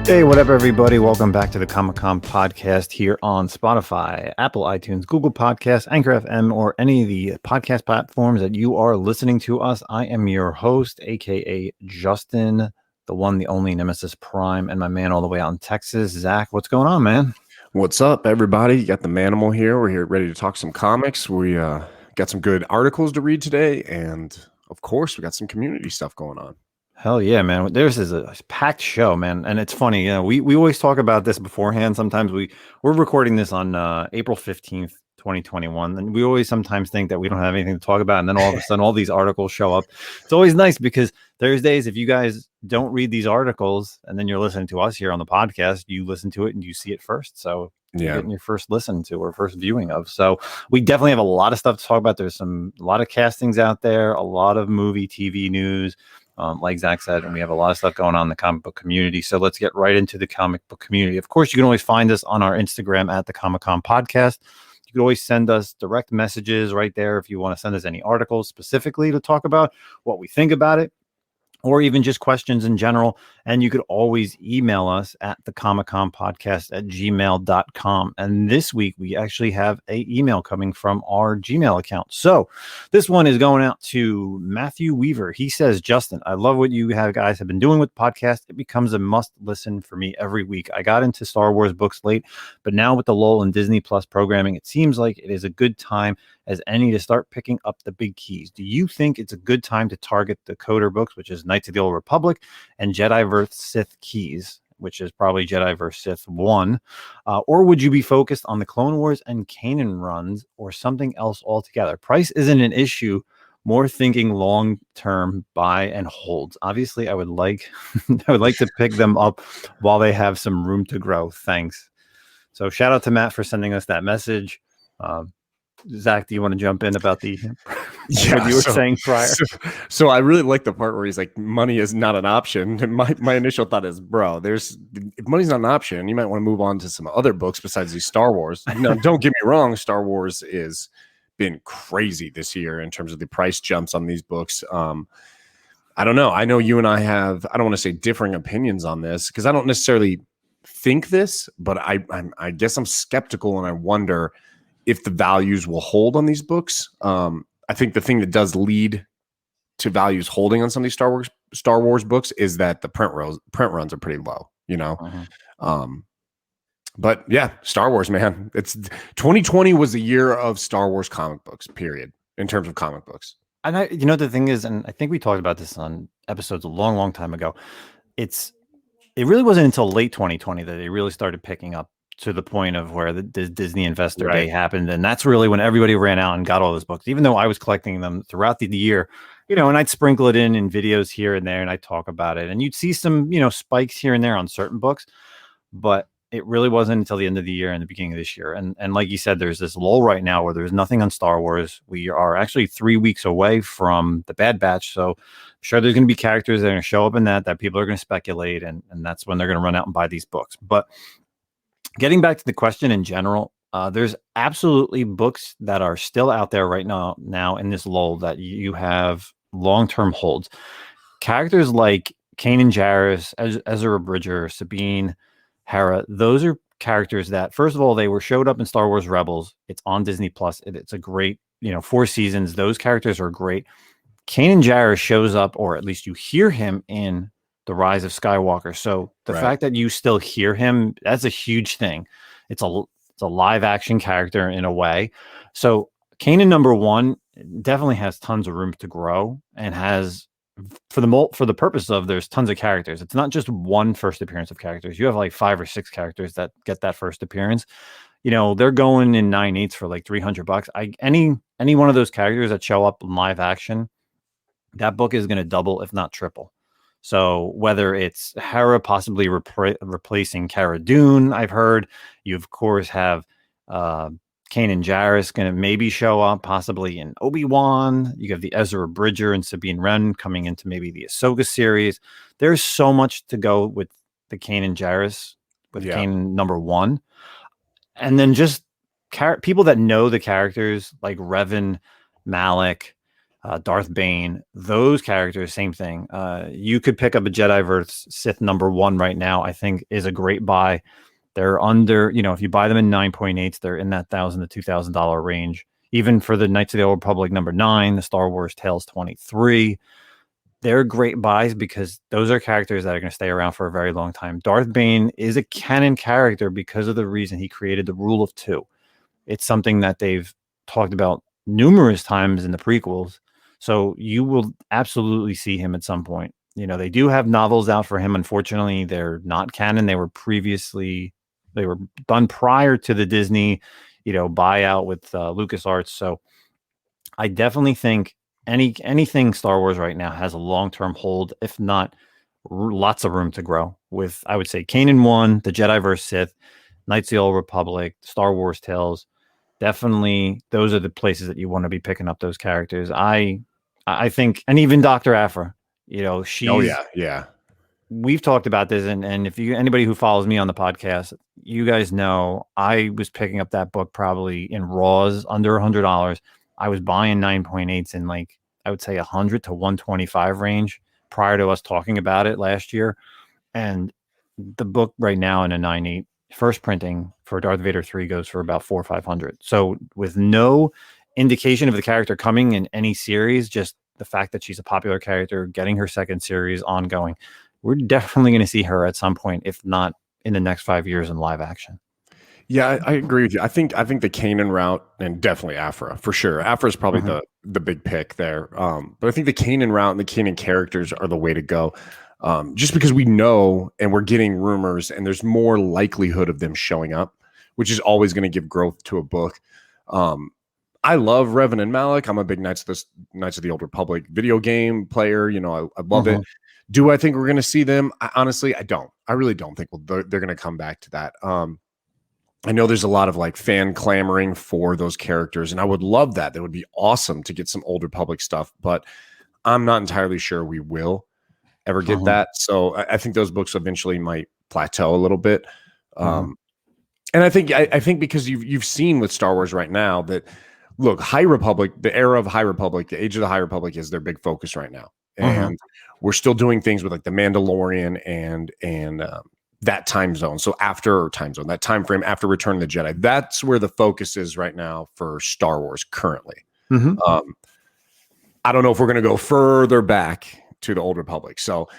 Hey, what up, everybody? Welcome back to the Comic-Con podcast here on Spotify, Apple, iTunes, Google Podcasts, Anchor FM, or any of the podcast platforms that you are listening to us. I am your host, aka Justin, the one, the only Nemesis Prime, and my man all the way out in Texas, Zach. What's going on, man? What's up, everybody? You got the Manimal here. We're here ready to talk some comics. We got some good articles to read today, and of course, we got some community stuff going on. Hell yeah, man. This is a packed show, man. And it's funny, we always talk about this beforehand. Sometimes we're recording this on April 15th, 2021. And we always sometimes think that we don't have anything to talk about. And then all of a sudden, all these articles show up. It's always nice because Thursdays, if you guys don't read these articles and then you're listening to us here on the podcast, you listen to it and you see it first. So you're getting your first listen to or first viewing of. So we definitely have a lot of stuff to talk about. There's a lot of castings out there, a lot of movie, TV news. Like Zach said, and we have a lot of stuff going on in the comic book community. So let's get right into the comic book community. Of course, you can always find us on our Instagram at the Comic-Con Podcast. You can always send us direct messages right there if you want to send us any articles specifically to talk about what we think about it, or even just questions in general. And you could always email us at the comicconpodcast@gmail.com. And this week, we actually have an email coming from our Gmail account. So this one is going out to Matthew Weaver. He says, Justin, I love what you guys have been doing with the podcast. It becomes a must listen for me every week. I got into Star Wars books late, but now with the lull in Disney Plus programming, it seems like it is a good time as any to start picking up the big keys. Do you think it's a good time to target the Coder books, which is Knights of the Old Republic and Jedi vs. Sith Keys, which is probably Jedi vs. Sith 1, or would you be focused on the Clone Wars and Kanan runs or something else altogether? Price isn't an issue, more thinking long-term buy and holds. Obviously, I would like to pick them up while they have some room to grow. Thanks. So shout out to Matt for sending us that message. Zach, do you want to jump in about what you were saying prior? So I really like the part where he's like, money is not an option. And my initial thought is, bro, if money's not an option, you might want to move on to some other books besides these Star Wars. Now, don't get me wrong, Star Wars is been crazy this year in terms of the price jumps on these books. I don't know. I know you and I have, I don't want to say differing opinions on this because I don't necessarily think this, but I guess I'm skeptical and I wonder if the values will hold on these books. I think the thing that does lead to values holding on some of these Star Wars books is that the print runs are pretty low, you know? But yeah, Star Wars, man, 2020 was the year of Star Wars comic books, period, in terms of comic books. And the thing is, and I think we talked about this on episodes a long, long time ago. It really wasn't until late 2020 that they really started picking up to the point of where the Disney Investor Day happened. And that's really when everybody ran out and got all those books, even though I was collecting them throughout the year, and I'd sprinkle it in videos here and there and I'd talk about it. And you'd see some, spikes here and there on certain books, but it really wasn't until the end of the year and the beginning of this year. And like you said, there's this lull right now where there's nothing on Star Wars. We are actually 3 weeks away from the Bad Batch. So I'm sure there's going to be characters that are going to show up in that people are going to speculate. And that's when they're going to run out and buy these books. But getting back to the question in general, there's absolutely books that are still out there right now in this lull that you have long-term holds. Characters like Kanan Jarrus, Ezra Bridger, Sabine, Hera, those are characters that, first of all, they showed up in Star Wars Rebels. It's on Disney Plus. It's a great, 4 seasons. Those characters are great. Kanan Jarrus shows up, or at least you hear him in The Rise of Skywalker. So the fact that you still hear him, that's a huge thing. It's a live action character in a way. So Kanan number 1 definitely has tons of room to grow and has, for the purpose of, there's tons of characters. It's not just one first appearance of characters. You have like 5 or 6 characters that get that first appearance. They're going in 9/8 for like $300. Any one of those characters that show up in live action, that book is going to double, if not triple. So whether it's Hera possibly replacing Cara Dune, I've heard. You, of course, have Kanan Jarrus going to maybe show up possibly in Obi-Wan. You have the Ezra Bridger and Sabine Wren coming into maybe the Ahsoka series. There's so much to go with the Kanan Jarrus, with Kanan number 1. And then just people that know the characters like Revan, Malik, Darth Bane, those characters, same thing. You could pick up a Jedi vs. Sith #1 right now. I think is a great buy. They're under, if you buy them in 9.8s, they're in that $1,000 to $2,000 range. Even for the Knights of the Old Republic #9, the Star Wars Tales 23, they're great buys because those are characters that are going to stay around for a very long time. Darth Bane is a canon character because of the reason he created the Rule of Two. It's something that they've talked about numerous times in the prequels. So you will absolutely see him at some point. They do have novels out for him. Unfortunately, they're not canon. They were done prior to the Disney, buyout with LucasArts. So I definitely think anything Star Wars right now has a long-term hold, if not lots of room to grow. With, I would say, Kanan 1, the Jedi vs. Sith, Knights of the Old Republic, Star Wars Tales. Definitely, those are the places that you want to be picking up those characters. I think, and even Dr. Aphra, she's. Oh yeah. We've talked about this, and if anybody who follows me on the podcast, you guys know I was picking up that book probably in raws under $100. I was buying 9.8s in I would say 100 to 125 range prior to us talking about it last year, and the book right now in a 9.8 first printing for Darth Vader 3 goes for about $400 or $500. So with no indication of the character coming in any series, just the fact that she's a popular character, getting her second series ongoing, we're definitely going to see her at some point, if not in the next 5 years in live action. Yeah, I agree with you. I think the Kanan route, and definitely Aphra for sure. Aphra is probably the big pick there. But I think the Kanan route and the Kanan characters are the way to go. Just because we know and we're getting rumors and there's more likelihood of them showing up, which is always going to give growth to a book. I love Revan and Malik. I'm a big Knights of the Old Republic video game player. I love it. Do I think we're going to see them? Honestly, I don't. I really don't think they're going to come back to that. I know there's a lot of fan clamoring for those characters, and I would love that. That would be awesome to get some Old Republic stuff, but I'm not entirely sure we will ever get that. So I think those books eventually might plateau a little bit. And I think because you've seen with Star Wars right now that, look, High Republic, the era of High Republic, the age of the High Republic is their big focus right now. And we're still doing things with the Mandalorian and that time zone. So after time zone, that time frame after Return of the Jedi, that's where the focus is right now for Star Wars currently. I don't know if we're going to go further back to the Old Republic. So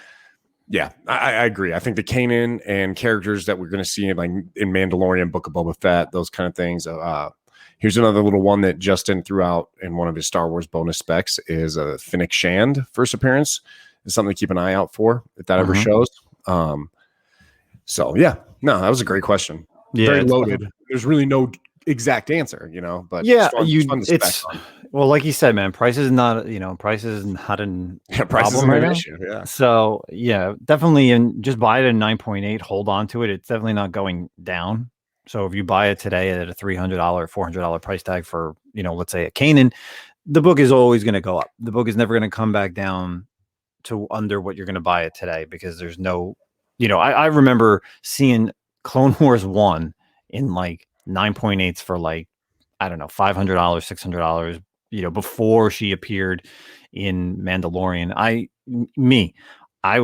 yeah, I agree. I think the Kanan and characters that we're going to see in Mandalorian, Book of Boba Fett, those kind of things. Here's another little one that Justin threw out in one of his Star Wars bonus specs is a Fennec Shand first appearance. Is something to keep an eye out for if that ever shows. So yeah, no, that was a great question. Yeah, very loaded. There's really no exact answer, but yeah, it's well, like you said, man, price is not an issue. Yeah. So yeah, definitely, and just buy it at 9.8. Hold on to it. It's definitely not going down. So if you buy it today at a $300, $400 price tag for, let's say a Kanan, the book is always going to go up. The book is never going to come back down to under what you're going to buy it today because there's no, I remember seeing Clone Wars 1 in 9.8s for I don't know, $500, $600, before she appeared in Mandalorian. I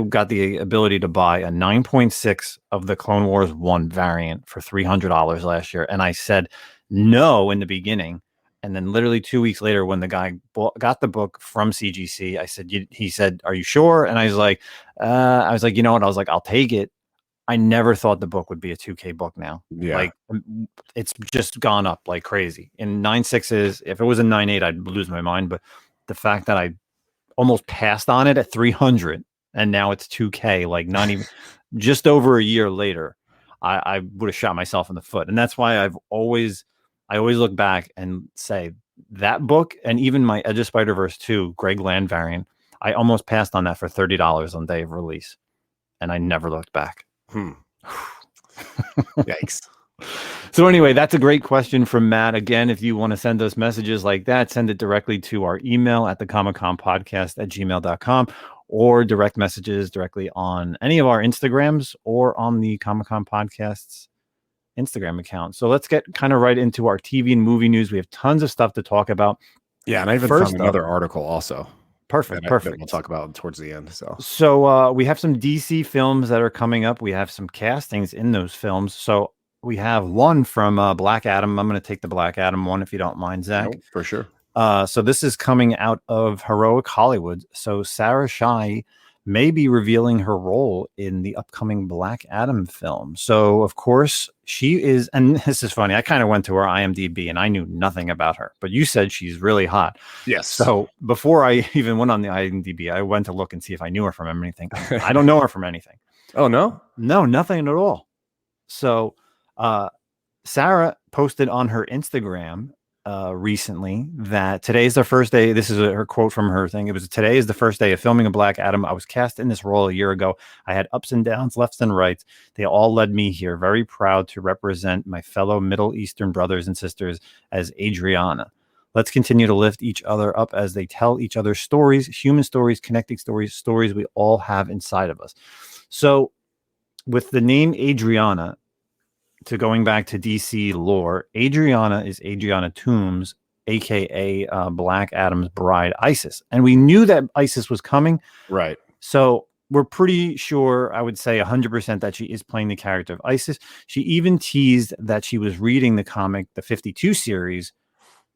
got the ability to buy a 9.6 of the Clone Wars 1 variant for $300 last year. And I said no in the beginning. And then literally 2 weeks later, when the guy got the book from CGC, he said, "Are you sure?" And I was like, you know what? I was like, I'll take it. I never thought the book would be a 2K book now. Yeah. It's just gone up like crazy. In 9.6s, if it was a 9.8, I'd lose my mind. But the fact that I almost passed on it at 300 and now it's 2K, not even just over a year later, I would have shot myself in the foot. And that's why I always look back and say that book, and even my Edge of Spider-Verse 2 Greg Land variant, I almost passed on that for $30 on day of release, and I never looked back. Yikes. So anyway, that's a great question from Matt. Again, if you want to send us messages like that, send it directly to our email at thecomicconpodcast@gmail.com, or direct messages directly on any of our Instagrams or on the Comic Con Podcast's Instagram account. So let's get kind of right into our TV and movie news. We have tons of stuff to talk about. Yeah, and I even First found up, another article also perfect, that perfect. we'll talk about towards the end. So we have some DC films that are coming up. We have some castings in those films. So we have one from Black Adam. I'm going to take the Black Adam one if you don't mind, Zach. Nope, for sure. So this is coming out of Heroic Hollywood. So Sarah Shai may be revealing her role in the upcoming Black Adam film. So of course she is, and this is funny. I kind of went to her IMDb and I knew nothing about her, but you said she's really hot. Yes. So before I even went on the IMDb, I went to look and see if I knew her from anything. I don't know her from anything. Oh, no? No, nothing at all. So Sarah posted on her Instagram recently that today is the first day. This is her quote from her thing. It was, today is the first day of filming a Black Adam. I was cast in this role a year ago. I had ups and downs, lefts and rights. They all led me here. Very proud to represent my fellow Middle Eastern brothers and sisters as Adriana. Let's continue to lift each other up as they tell each other stories, human stories, connecting stories, stories we all have inside of us. So with the name Adriana, to going back to DC lore, Adriana is Adriana Toombs, aka Black Adam's bride, Isis, and we knew that Isis was coming, right? So we're pretty sure, I would say 100%, that she is playing the character of Isis. She even teased that she was reading the comic, the 52 series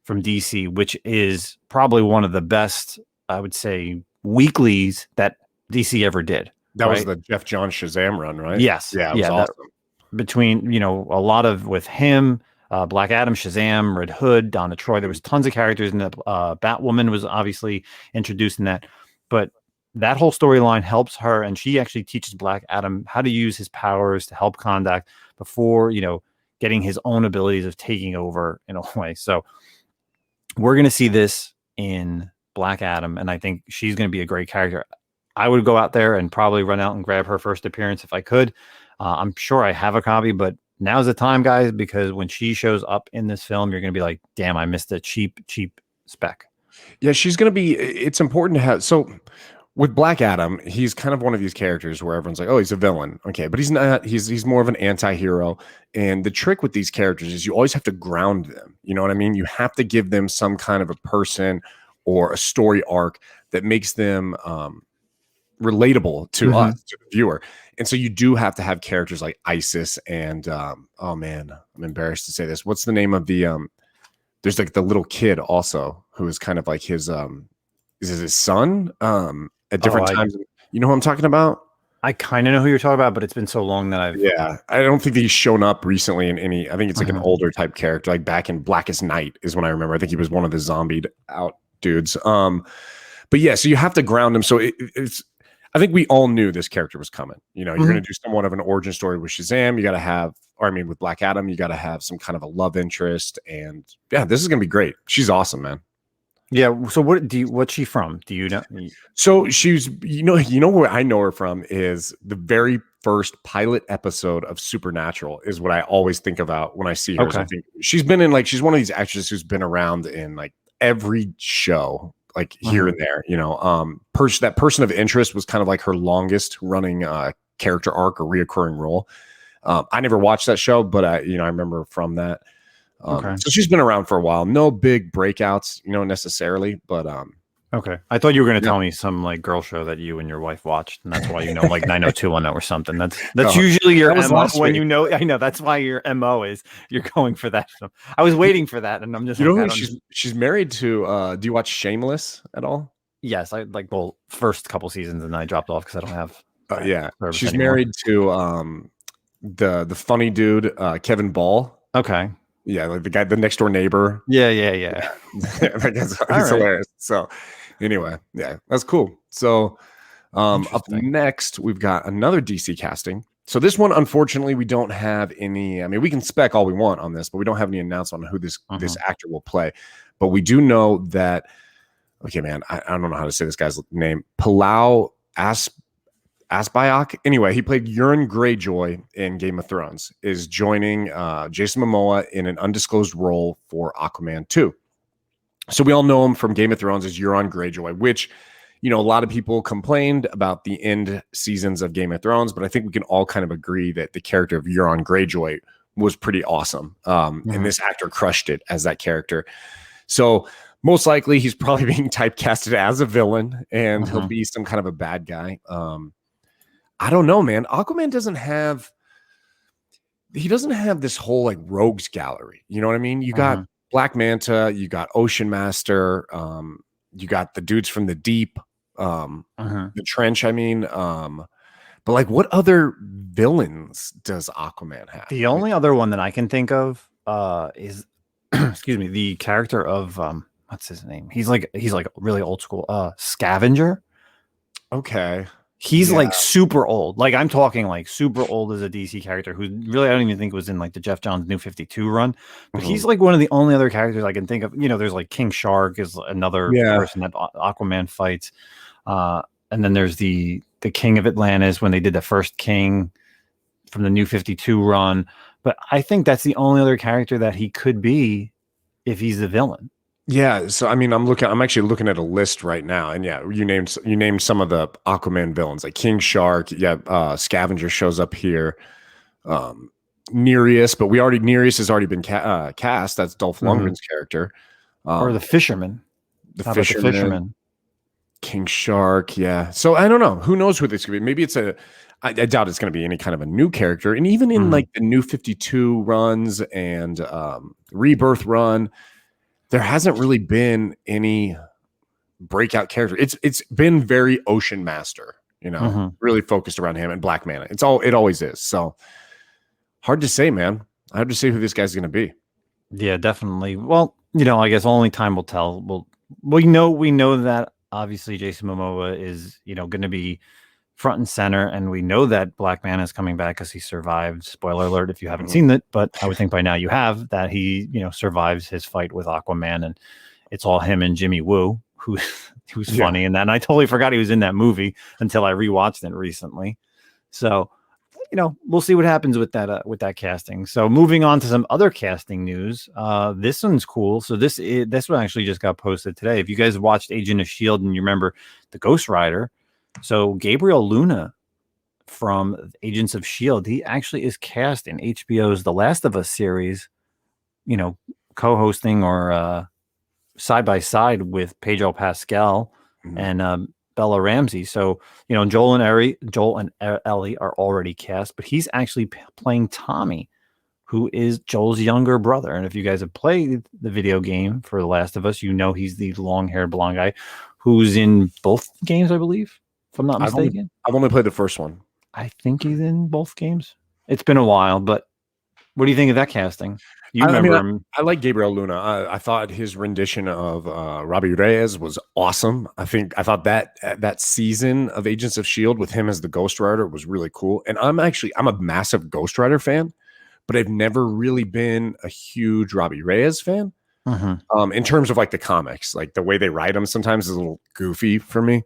from DC, which is probably one of the best, I would say, weeklies that DC ever did. That was the Jeff Johns Shazam run, right? Yes. Yeah, it was awesome. Between, a lot of with him, Black Adam, Shazam, Red Hood, Donna Troy, there was tons of characters in that. Batwoman was obviously introduced in that, but that whole storyline helps her, and she actually teaches Black Adam how to use his powers to help Kondak before, getting his own abilities of taking over in a way. So we're going to see this in Black Adam, and I think she's going to be a great character. I would go out there and probably run out and grab her first appearance if I could. I'm sure I have a copy, but now's the time, guys, because when she shows up in this film, you're going to be like, damn, I missed a cheap spec. Yeah, she's going to be, it's important to have. So with Black Adam, he's kind of one of these characters where everyone's like, oh, he's a villain. Okay, but he's not. He's more of an anti-hero. And the trick with these characters is you always have to ground them. You know what I mean? You have to give them some kind of a person or a story arc that makes them relatable to us, to the viewer. And so you do have to have characters like Isis and oh man, I'm embarrassed to say this. What's the name of the there's like the little kid also who is kind of like his is his son at different times. You know who I'm talking about? I kind of know who you're talking about, but it's been so long that I don't think that he's shown up recently in any. I think it's like an older type character, like back in Blackest Night is when I remember. I think he was one of the zombied out dudes. But yeah, so you have to ground him. So it's, I think we all knew this character was coming. You're going to do somewhat of an origin story with Shazam. You got to have, with Black Adam, you got to have some kind of a love interest. And yeah, this is going to be great. She's awesome, man. Yeah. So what's she from? Do you know? So she's, where I know her from is the very first pilot episode of Supernatural is what I always think about when I see her. Okay. I think she's been in she's one of these actresses who's been around in every show. Here and there, that person of interest was kind of like her longest running character arc or reoccurring role. I never watched that show, but I remember from that. So she's been around for a while. No big breakouts, necessarily, but okay. I thought you were going to tell me some girl show that you and your wife watched, and that's why 90210 or something. That's usually your MO when I know that's why your MO is you're going for that. So I was waiting for that, and I'm just she's married to. Do you watch Shameless at all? Yes, I first couple seasons, and I dropped off because I don't have. She's married to the funny dude Kevin Ball. Okay. Yeah, the guy, the next door neighbor. Yeah. He's hilarious. So anyway, yeah, that's cool. So up next, we've got another DC casting. So this one, unfortunately, we don't have any. We can spec all we want on this, but we don't have any announcement on who this actor will play. But we do know that. Okay, man, I don't know how to say this guy's name. Palau Asbayok. Anyway, he played Euron Greyjoy in Game of Thrones, is joining Jason Momoa in an undisclosed role for Aquaman 2. So we all know him from Game of Thrones as Euron Greyjoy, which, a lot of people complained about the end seasons of Game of Thrones, but I think we can all kind of agree that the character of Euron Greyjoy was pretty awesome. And this actor crushed it as that character. So most likely he's probably being typecasted as a villain, and he'll be some kind of a bad guy. I don't know, man. Aquaman doesn't have this whole like rogues gallery. You know what I mean? You got Black Manta, you got Ocean Master, you got the dudes from the deep, the trench. I mean, but like, what other villains does Aquaman have? The only other one that I can think of is, excuse me, the character of what's his name? He's like really old school. Scavenger. Okay. He's like super old. Like I'm talking like super old as a DC character who really I don't even think was in like the Jeff Johns New 52 run. But he's like one of the only other characters I can think of. You know, there's like King Shark is another person that Aquaman fights. And then there's the King of Atlantis when they did the first King from the New 52 run. But I think that's the only other character that he could be if he's the villain. Yeah, so I mean, I'm actually looking at a list right now, and yeah, you named some of the Aquaman villains, like King Shark. Yeah, Scavenger shows up here. Nereus, but Nereus has already been cast. That's Dolph Lundgren's character, or the Fisherman. The Fisherman. King Shark. Yeah. So I don't know. Who knows who this could be? Maybe it's I doubt it's going to be any kind of a new character. And even in like the New 52 runs and Rebirth run, there hasn't really been any breakout character. It's been very Ocean Master, you know, really focused around him and Black Manta. It always is. So hard to say, man. Hard to say who this guy's going to be. Yeah, definitely. Well, you know, I guess only time will tell. We know that obviously Jason Momoa is, you know, going to be front and center, and we know that Black Manta is coming back because he survived. Spoiler alert if you haven't seen it, but I would think by now you have, that he, you know, survives his fight with Aquaman, and it's all him and Jimmy Woo, who's funny in that. And I totally forgot he was in that movie until I rewatched it recently. So, you know, we'll see what happens with that casting. So moving on to some other casting news. This one's cool. So this one actually just got posted today. If you guys watched Agent of S.H.I.E.L.D. and you remember the Ghost Rider, so Gabriel Luna from Agents of S.H.I.E.L.D., he actually is cast in HBO's The Last of Us series, you know, co-hosting or side by side with Pedro Pascal and Bella Ramsey. So, you know, Joel and Ellie are already cast, but he's actually playing Tommy, who is Joel's younger brother. And if you guys have played the video game for The Last of Us, you know he's the long-haired blonde guy who's in both games, I believe, if I'm not mistaken. I've only played the first one. I think he's in both games. It's been a while, but what do you think of that casting? You remember him? I like Gabriel Luna. I thought his rendition of Robbie Reyes was awesome. I thought that season of Agents of S.H.I.E.L.D. with him as the Ghost Rider was really cool. And I'm a massive Ghost Rider fan, but I've never really been a huge Robbie Reyes fan. In terms of like the comics, like the way they write them sometimes is a little goofy for me.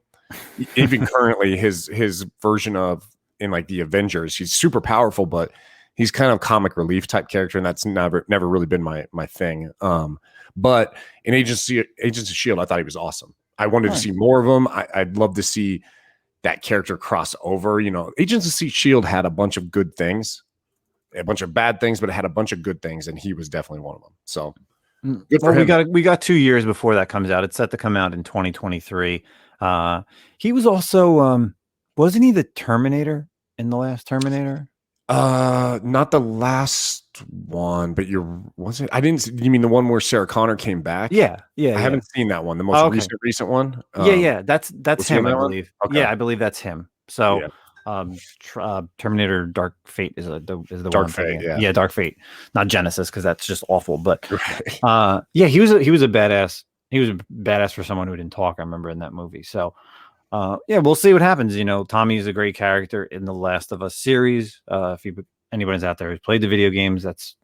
Even currently, his version of in like the Avengers, he's super powerful, but he's kind of comic relief type character, and that's never really been my thing. But in Agents of S.H.I.E.L.D., I thought he was awesome. I wanted to see more of him. I'd love to see that character cross over. You know, Agents of S.H.I.E.L.D. had a bunch of good things, a bunch of bad things, but it had a bunch of good things, and he was definitely one of them. So good for him. We got 2 years before that comes out. It's set to come out in 2023. He was also wasn't he the Terminator in the last Terminator? Not the last one, but was it? You mean the one where Sarah Connor came back? Yeah. I haven't seen that one. The most recent one. That's him, I believe. Okay. Yeah, I believe that's him. So, Terminator Dark Fate is the Dark Fate. Yeah, Dark Fate, not Genesis, because that's just awful. But he was a badass. He was a badass for someone who didn't talk. I remember in that movie. So. We'll see what happens. You know, Tommy's a great character in the Last of Us series. If anybody's out there who's played the video games, that's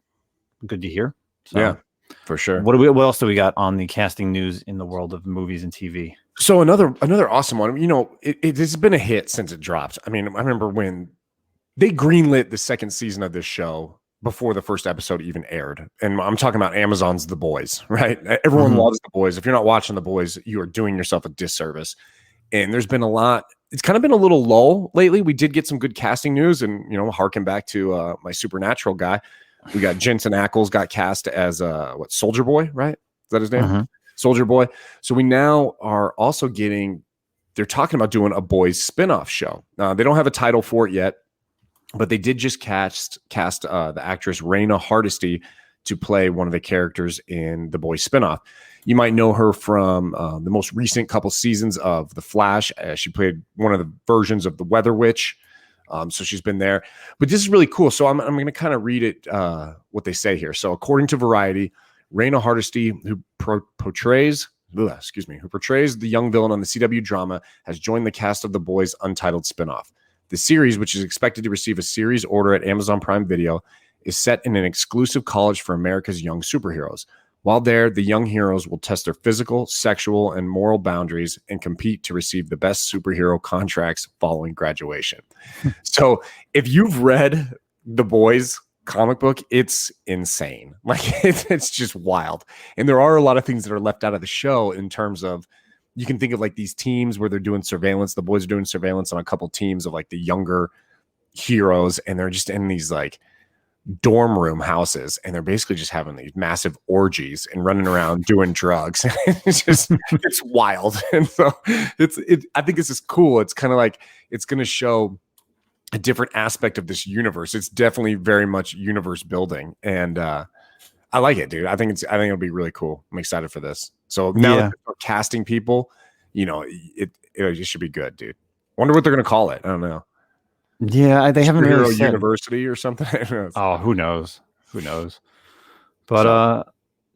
good to hear. So, yeah, for sure. What else do we got on the casting news in the world of movies and TV? So another awesome one. You know, it has been a hit since it dropped. I mean, I remember when they greenlit the second season of this show before the first episode even aired. And I'm talking about Amazon's The Boys, right? Everyone loves The Boys. If you're not watching The Boys, you are doing yourself a disservice. And there's been it's kind of been a little lull lately. We did get some good casting news, and, you know, harken back to my Supernatural guy. We got Jensen Ackles got cast as Soldier Boy, right? Is that his name? Soldier Boy. So we now are also getting. They're talking about doing a boys spinoff show. They don't have a title for it yet, but they did just cast the actress Raina Hardesty to play one of the characters in the boys spinoff. You might know her from the most recent couple seasons of The Flash. She played one of the versions of the Weather Witch. So she's been there. But this is really cool. So I'm going to kind of read it, what they say here. So according to Variety, Raina Hardesty, who portrays the young villain on the CW drama, has joined the cast of The Boys Untitled spinoff. The series, which is expected to receive a series order at Amazon Prime Video, is set in an exclusive college for America's young superheroes. While there, the young heroes will test their physical, sexual, and moral boundaries and compete to receive the best superhero contracts following graduation. So if you've read The Boys comic book, it's insane. Like it's just wild. And there are a lot of things that are left out of the show in terms of, you can think of like these teams where they're doing surveillance. The boys are doing surveillance on a couple teams of like the younger heroes, and they're just in these like dorm room houses, and they're basically just having these massive orgies and running around doing drugs. It's wild. And so I think this is cool. It's kind of like, it's going to show a different aspect of this universe. It's definitely very much universe building, and I like it, dude. I think it'll be really cool. I'm excited for this. So now that they're casting people, it should be good, dude. Wonder what they're going to call it. I don't know. Yeah, they haven't really said. University or something. Oh, who knows? But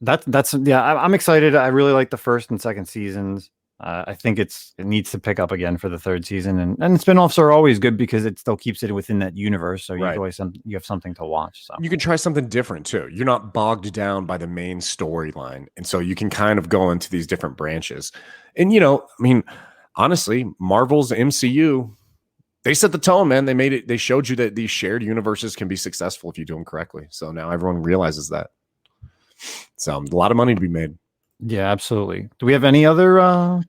that's I'm excited. I really like the first and second seasons. I think it needs to pick up again for the third season, and spinoffs are always good because it still keeps it within that universe. So you have something to watch. So you can try something different too. You're not bogged down by the main storyline, and so you can kind of go into these different branches. And honestly, Marvel's MCU, they set the tone, man. They made it. They showed you that these shared universes can be successful if you do them correctly. So now everyone realizes that. So a lot of money to be made. Yeah, absolutely. Do we have any other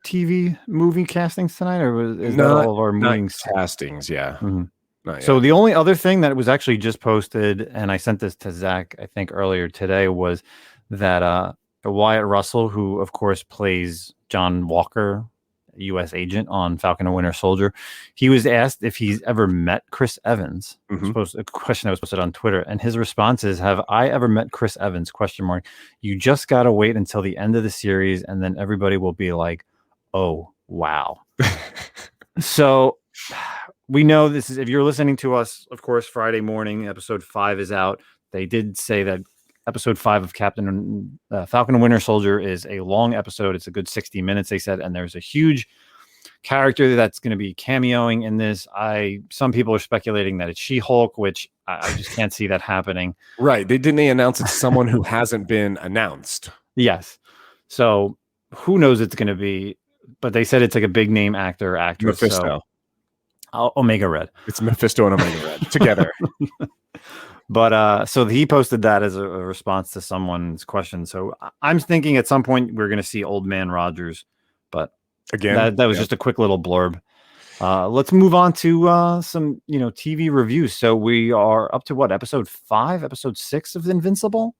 TV movie castings tonight, or is that all of our movie castings? Yeah. Mm-hmm. So the only other thing that was actually just posted, and I sent this to Zach, I think earlier today, was that Wyatt Russell, who of course plays John Walker, U.S. agent on Falcon and Winter Soldier, he was asked if he's ever met Chris Evans. A question that was posted on Twitter, and his response is, "Have I ever met Chris Evans? ? You just gotta wait until the end of the series, and then everybody will be like, oh wow." So we know this is, if you're listening to us, of course, Friday morning, episode 5 is out. They did say that episode 5 of Falcon and Winter Soldier is a long episode. It's a good 60 minutes, they said, and there's a huge character that's going to be cameoing in this. Some people are speculating that it's She-Hulk, which I just can't see that happening. Right? Didn't they announce it's someone who hasn't been announced? Yes. So who knows it's going to be? But they said it's like a big name actress. Mephisto. So, Omega Red. It's Mephisto and Omega Red together. But so he posted that as a response to someone's question. So I'm thinking at some point we're going to see Old Man Rogers. But again, that was just a quick little blurb. Let's move on to some TV reviews. So we are up to what, episode 6 of Invincible?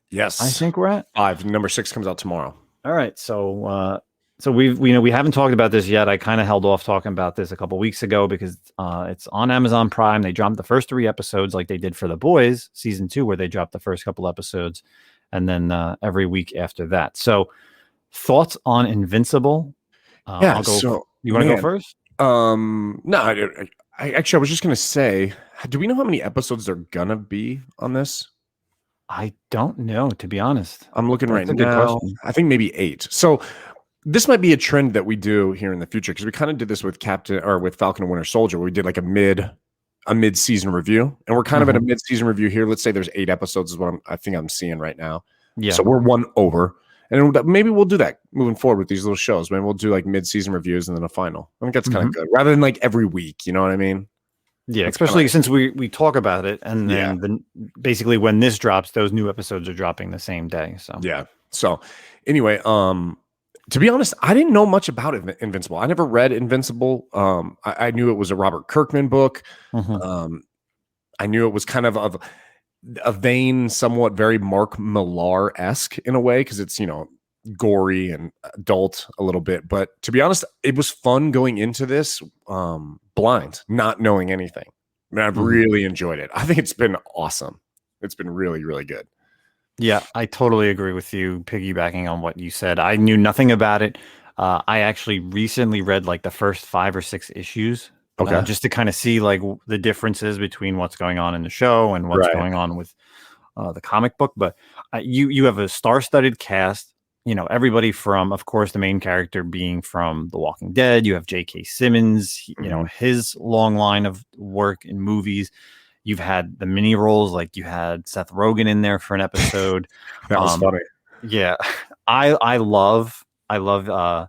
Yes, I think we're at 5. Number 6 comes out tomorrow. All right, so we haven't talked about this yet. I kind of held off talking about this a couple weeks ago because it's on Amazon Prime. They dropped the first 3 episodes like they did for The Boys season 2, where they dropped the first couple episodes, and then every week after that. So thoughts on Invincible? I'll go. So you want to go first? No, I was just gonna say, do we know how many episodes they're gonna be on this? I don't know, to be honest. I'm looking right now. I think maybe 8. So this might be a trend that we do here in the future, because we kind of did this with Falcon and Winter Soldier, where we did like a mid-season review, and we're kind of at a mid-season review here. Let's say there's 8 episodes is what I think I'm seeing right now. Yeah. So we're 1 over. And maybe we'll do that moving forward with these little shows. Maybe we'll do like mid-season reviews and then a final. I think that's kind of good, rather than like every week. You know what I mean? Yeah, that's especially since we talk about it, and then basically when this drops, those new episodes are dropping the same day. So yeah. So anyway, to be honest, I didn't know much about Invincible. I never read Invincible. I knew it was a Robert Kirkman book. I knew it was kind of a vein, somewhat very Mark Millar-esque in a way, because it's gory and adult a little bit. But to be honest, it was fun going into this blind, not knowing anything. I mean, I've really enjoyed it. I think it's been awesome. It's been really, really good. Yeah, I totally agree with you. Piggybacking on what you said, I knew nothing about it. I actually recently read like the first 5 or 6 issues, just to kind of see like the differences between what's going on in the show and what's going on with the comic book. But you have a star-studded cast. You know, everybody from, of course, the main character being from The Walking Dead. You have J.K. Simmons. You know, his long line of work in movies. You've had the mini roles, like you had Seth Rogen in there for an episode. That was funny. Yeah, I love Zazie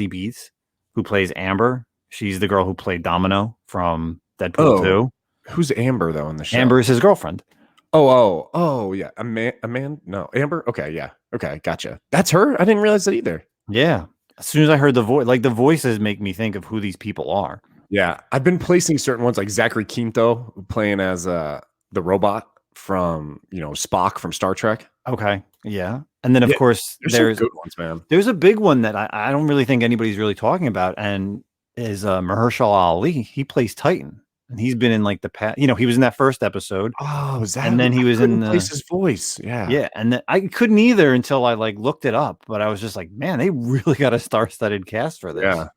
Beetz, who plays Amber. She's the girl who played Domino from Deadpool 2. Who's Amber though in the show? Amber is his girlfriend. Oh, yeah. A man. No, Amber. Okay, yeah. Okay, gotcha. That's her. I didn't realize that either. Yeah. As soon as I heard the voice, like the voices make me think of who these people are. Yeah, I've been placing certain ones like Zachary Quinto playing as the robot from Spock from Star Trek. Okay, yeah, and then of course there's some good ones, man. There's a big one that I don't really think anybody's really talking about, and is Mahershala Ali. He plays Titan, and he's been in like the past. You know, he was in that first episode. Oh, is that? And then he was in his voice. Yeah, and then I couldn't either until I like looked it up. But I was just like, man, they really got a star-studded cast for this.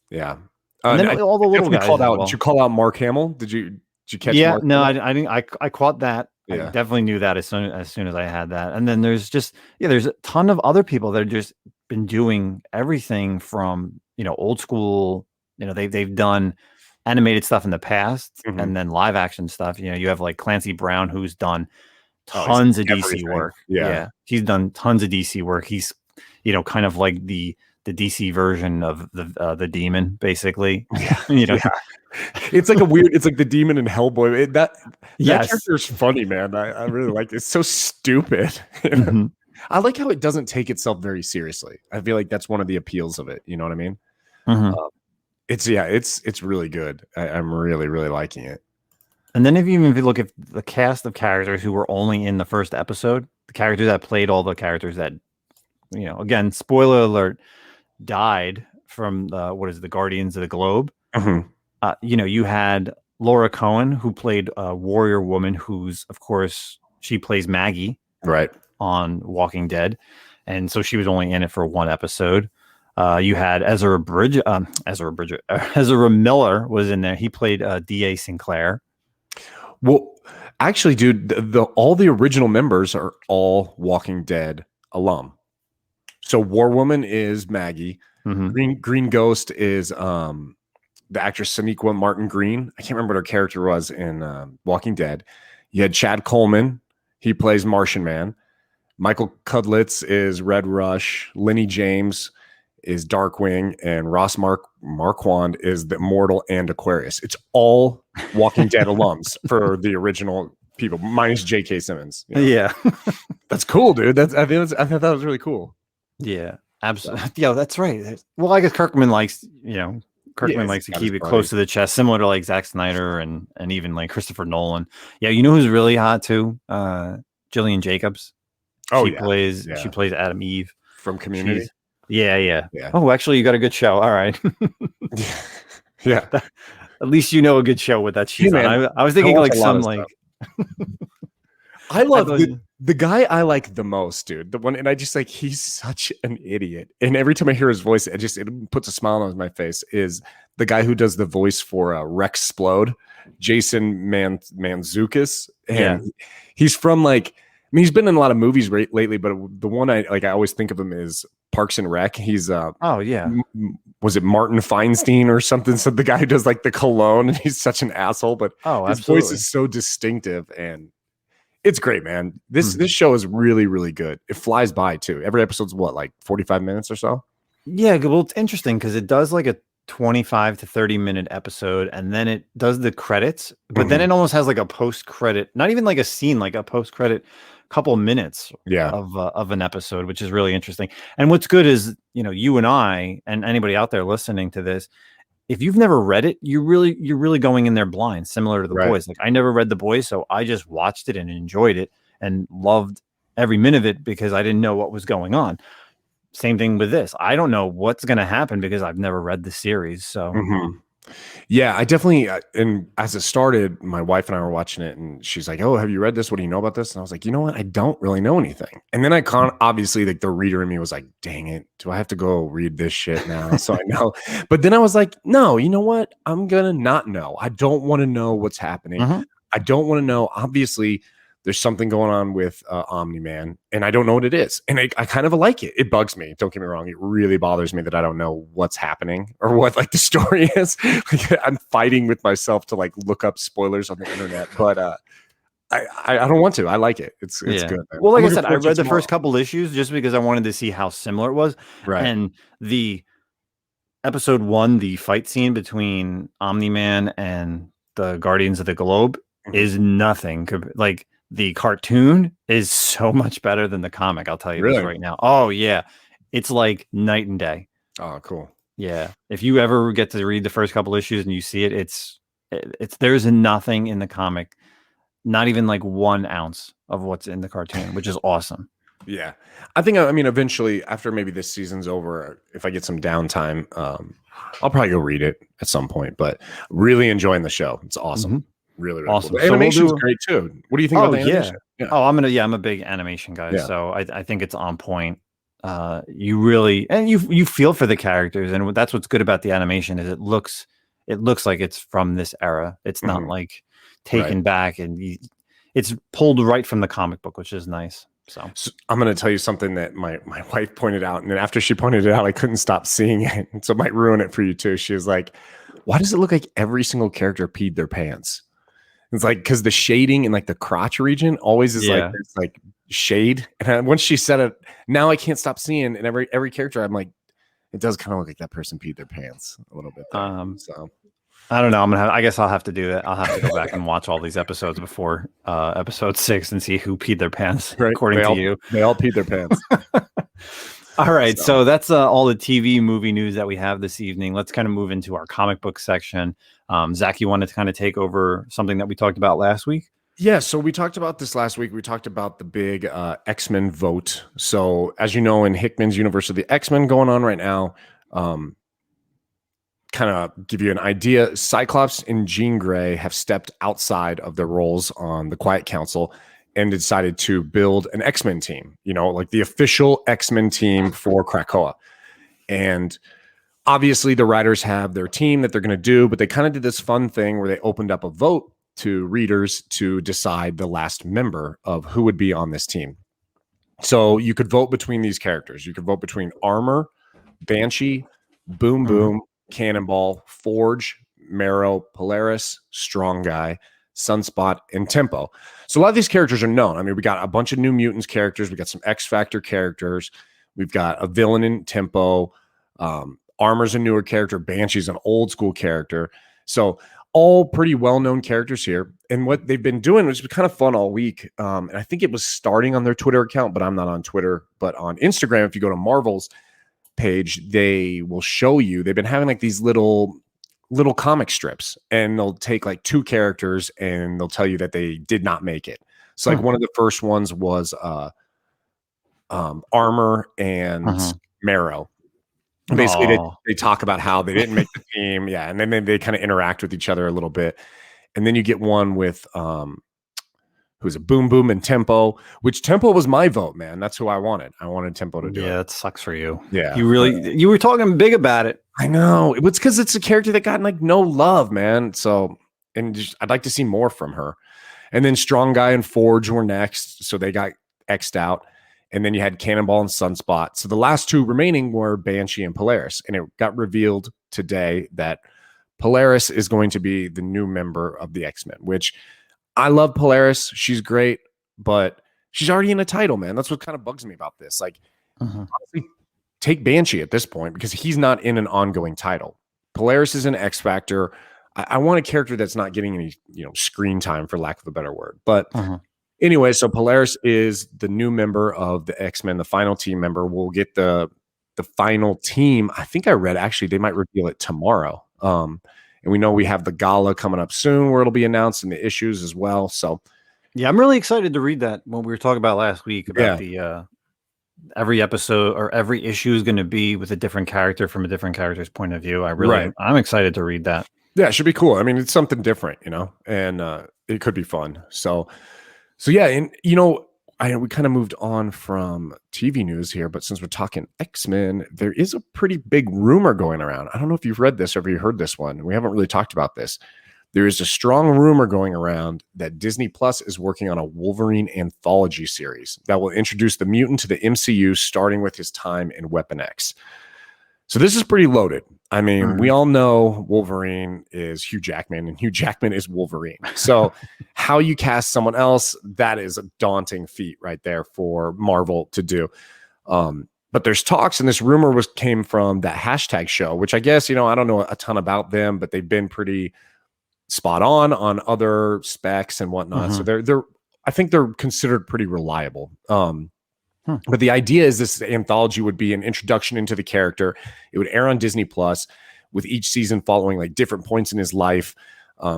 Yeah. And then all the little guys. Called out. Did you call out Mark Hamill? Did you catch? Yeah, Mark no, Hamill? I didn't. I caught that. Yeah. I definitely knew that as soon as I had that. And then there's there's a ton of other people that have just been doing everything from old school. They've done animated stuff in the past, and then live action stuff. You have like Clancy Brown, who's done tons of DC work. Yeah, he's done tons of DC work. He's kind of like the DC version of the demon, basically. It's like it's like the demon in Hellboy. That character's funny, man. I really like it. It's so stupid. I like how it doesn't take itself very seriously. I feel like that's one of the appeals of it. You know what I mean? It's really good. I'm really, really liking it. And then if you look at the cast of characters who were only in the first episode, the characters that played all the characters that, again, spoiler alert, died from the Guardians of the Globe. You had Laura Cohen, who played a warrior woman, who's, of course, she plays Maggie on Walking Dead, and so she was only in it for one episode. You had Ezra Miller was in there. He played D.A. Sinclair. Well, actually, dude, all the original members are all Walking Dead alum. So War Woman is Maggie. Green Ghost is the actress Sonequa Martin Green. I can't remember what her character was in Walking Dead. You had Chad Coleman. He plays Martian Man. Michael Cudlitz is Red Rush. Lenny James is Darkwing. And Ross Marquand is the Immortal and Aquarius. It's all Walking Dead alums for the original people, minus J.K. Simmons. Yeah. That's cool, dude. I thought that was really cool. Yeah, absolutely. Yeah, that's right. Well, I guess Kirkman likes, likes to keep it close to the chest, similar to like Zack Snyder and even like Christopher Nolan. Yeah, who's really hot too? Jillian Jacobs. She plays Adam Eve from Community. Yeah. Oh, actually, you got a good show. All right. Yeah. At least a good show with that she's on. I was thinking like some like. I love the guy I like the most, dude. The one, and I just like, he's such an idiot. And every time I hear his voice, it puts a smile on my face. Is the guy who does the voice for Rex Splode, Jason Mantzoukas. And he's from like, he's been in a lot of movies lately, but the one I always think of him is Parks and Rec. He's was it Martin Feinstein or something? So the guy who does like the cologne, and he's such an asshole, but his voice is so distinctive and it's great, man. This show is really, really good. It flies by too. Every episode's like 45 minutes or so. Yeah, well, it's interesting because it does like a 25 to 30-minute episode, and then it does the credits, but then it almost has like a post-credit, not even like a scene, like a post-credit couple minutes of an episode, which is really interesting. And what's good is, you and I and anybody out there listening to this, if you've never read it, you're really going in there blind, similar to The Boys. Like I never read The Boys, so I just watched it and enjoyed it and loved every minute of it because I didn't know what was going on. Same thing with this. I don't know what's going to happen because I've never read the series. So Yeah, I definitely, and as it started, my wife and I were watching it, and she's like, "Oh, have you read this? What do you know about this?" And I was like, "You know what? I don't really know anything." And then obviously, like the reader in me was like, "Dang it, do I have to go read this shit now?" So I know, but then I was like, "No, you know what? I'm gonna not know. I don't want to know what's happening. I don't want to know. Obviously, there's something going on with Omni-Man, and I don't know what it is. And I kind of like it. It bugs me. Don't get me wrong. It really bothers me that I don't know what's happening or what like the story is. Like, I'm fighting with myself to like look up spoilers on the internet, but I don't want to. I like it. It's good. Man. Well, like I said, I read the first couple issues just because I wanted to see how similar it was. Right. And the episode 1, the fight scene between Omni-Man and the Guardians of the Globe is nothing. Like, the cartoon is so much better than the comic. I'll tell you this right now. Oh yeah. It's like night and day. Oh, cool. Yeah. If you ever get to read the first couple issues and you see it, it's there's nothing in the comic, not even like 1 ounce of what's in the cartoon, which is awesome. Yeah. I think, I mean, eventually after maybe this season's over, if I get some downtime, I'll probably go read it at some point, but really enjoying the show. It's awesome. Really awesome. Cool. The animation is great too. What do you think about the animation? Yeah. Oh, I'm a big animation guy, so I think it's on point. You really, and you feel for the characters, and that's what's good about the animation is it looks like it's from this era. It's not like taken back, and it's pulled right from the comic book, which is nice. So I'm going to tell you something that my wife pointed out, and then after she pointed it out, I couldn't stop seeing it, so it might ruin it for you too. She was like, "Why does it look like every single character peed their pants?" It's like because the shading in like the crotch region always is like there's like shade. And once she said it, now I can't stop seeing. And every character, I'm like, it does kind of look like that person peed their pants a little bit. So I don't know. I guess I'll have to do that. I'll have to go back and watch all these episodes before episode 6 and see who peed their pants. Right. According to you, they all peed their pants. All right, so that's all the TV movie news that we have this evening. Let's kind of move into our comic book section. Zach, you wanted to kind of take over something that we talked about last week? Yeah, so we talked about this last week. We talked about the big X-Men vote. So as you know, in Hickman's universe of the X-Men going on right now, kind of give you an idea, Cyclops and Jean Grey have stepped outside of their roles on the Quiet Council and decided to build an X-Men team, like the official X-Men team for Krakoa. And obviously the writers have their team that they're going to do, but they kind of did this fun thing where they opened up a vote to readers to decide the last member of who would be on this team. So you could vote between these characters. You could vote between Armor, Banshee, Boom Boom, Cannonball, Forge, Marrow, Polaris, Strong Guy, Sunspot, and Tempo. So a lot of these characters are known. I mean, we got a bunch of New Mutants characters. We got some X Factor characters. We've got a villain in Tempo. Armor's a newer character. Banshee's an old school character. So all pretty well-known characters here. And what they've been doing, which has been kind of fun all week, and I think it was starting on their Twitter account, but I'm not on Twitter. But on Instagram, if you go to Marvel's page, they will show you, they've been having like these little comic strips, and they'll take like 2 characters and they'll tell you that they did not make it. So like one of the first ones was Armor and Marrow. Basically, they talk about how they didn't make the team. Yeah. And then they kind of interact with each other a little bit. And then you get one with who's a Boom Boom and Tempo, which Tempo was my vote, man. That's who I wanted. I wanted Tempo to do it. Yeah, that sucks for you. Yeah. You were talking big about it. I know. It's because it's a character that got like no love, man. So, and just, I'd like to see more from her. And then Strong Guy and Forge were next. So they got X'd out. And then you had Cannonball and Sunspot. So the last 2 remaining were Banshee and Polaris. And it got revealed today that Polaris is going to be the new member of the X-Men, which I love Polaris. She's great, but she's already in a title, man. That's what kind of bugs me about this. Like, honestly, take Banshee at this point because he's not in an ongoing title. Polaris is an X Factor. I want a character that's not getting any, screen time, for lack of a better word. But anyway, so Polaris is the new member of the X-Men, the final team member. We'll get the final team. I think I read, actually, they might reveal it tomorrow. And we know we have the gala coming up soon where it'll be announced, and the issues as well. So Yeah, I'm really excited to read that. What we were talking about last week about Yeah, the every episode or every issue is going to be with a different character from a different character's point of view. right. I'm excited to read that. Yeah, it should be cool. I mean, it's something different, and it could be fun. So yeah, and we kind of moved on from TV news here, but since we're talking X-Men, there is a pretty big rumor going around. I don't know if you've read this or if you heard this one. We haven't really talked about this. There is a strong rumor going around that Disney Plus is working on a Wolverine anthology series that will introduce the mutant to the MCU, starting with his time in Weapon X. So this is pretty loaded. I mean, we all know Wolverine is Hugh Jackman and Hugh Jackman is Wolverine. So how you cast someone else, that is a daunting feat right there for Marvel to do. But there's talks, and this rumor came from that hashtag show, which I guess, I don't know a ton about them, but they've been pretty spot on other specs and whatnot. So they're I think they're considered pretty reliable. But the idea is this anthology would be an introduction into the character. It would air on Disney Plus, with each season following like different points in his life,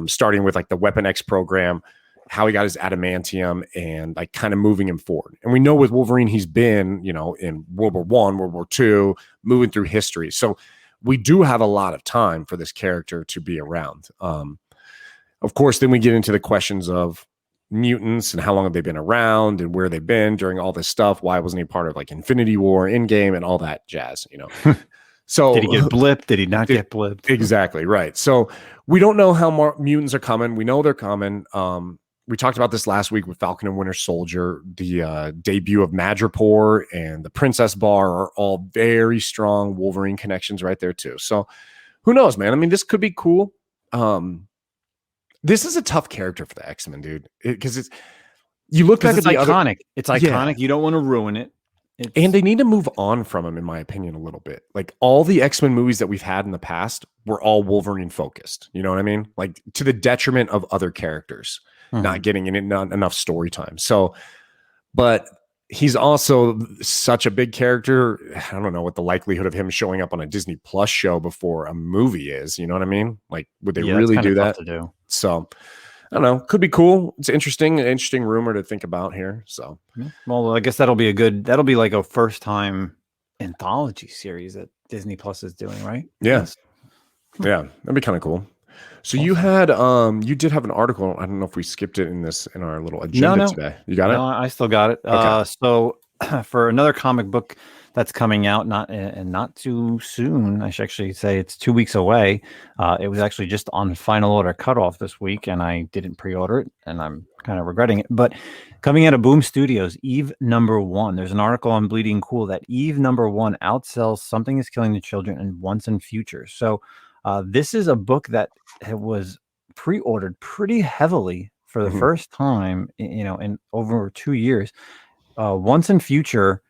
starting with like the Weapon X program, how he got his adamantium, and like kind of moving him forward. And we know with Wolverine, he's been, in World War I, World War II, moving through history. So we do have a lot of time for this character to be around. Of course, then we get into the questions of mutants and how long have they been around and where they've been during all this stuff. Why wasn't he part of like Infinity War, Endgame, and all that jazz? So did he get blipped? Did he not get blipped? Exactly right. So we don't know how more mutants are coming. We know they're coming. We talked about this last week with Falcon and Winter Soldier. The debut of Madripoor and the Princess Bar are all very strong Wolverine connections right there too. So who knows, man? I mean, this could be cool. This is a tough character for the X-Men, dude, because you look back at the iconic. It's iconic. You don't want to ruin it. And they need to move on from him, in my opinion, a little bit. Like all the X-Men movies that we've had in the past were all Wolverine focused. You know what I mean? Like to the detriment of other characters not getting not enough story time. So, but he's also such a big character. I don't know what the likelihood of him showing up on a Disney Plus show before a movie is. You know what I mean? Like, would they really do that? To do. So, I don't know. Could be cool. It's an interesting rumor to think about here. So, well, I guess that'll be like a first time anthology series that Disney Plus is doing, right? Yes. Yeah, that'd be kind of cool. So awesome. You did have an article. I don't know if we skipped it in our little agenda today. You got it? No, I still got it. Okay. So for another comic book that's coming out, not too soon. I should actually say it's 2 weeks away. It was actually just on final order cutoff this week, and I didn't pre-order it, and I'm kind of regretting it. But coming out of Boom Studios, Eve #1. There's an article on Bleeding Cool that Eve #1 outsells Something Is Killing the Children and Once and Future. So this is a book that was pre-ordered pretty heavily for the first time, in over 2 years. Once and Future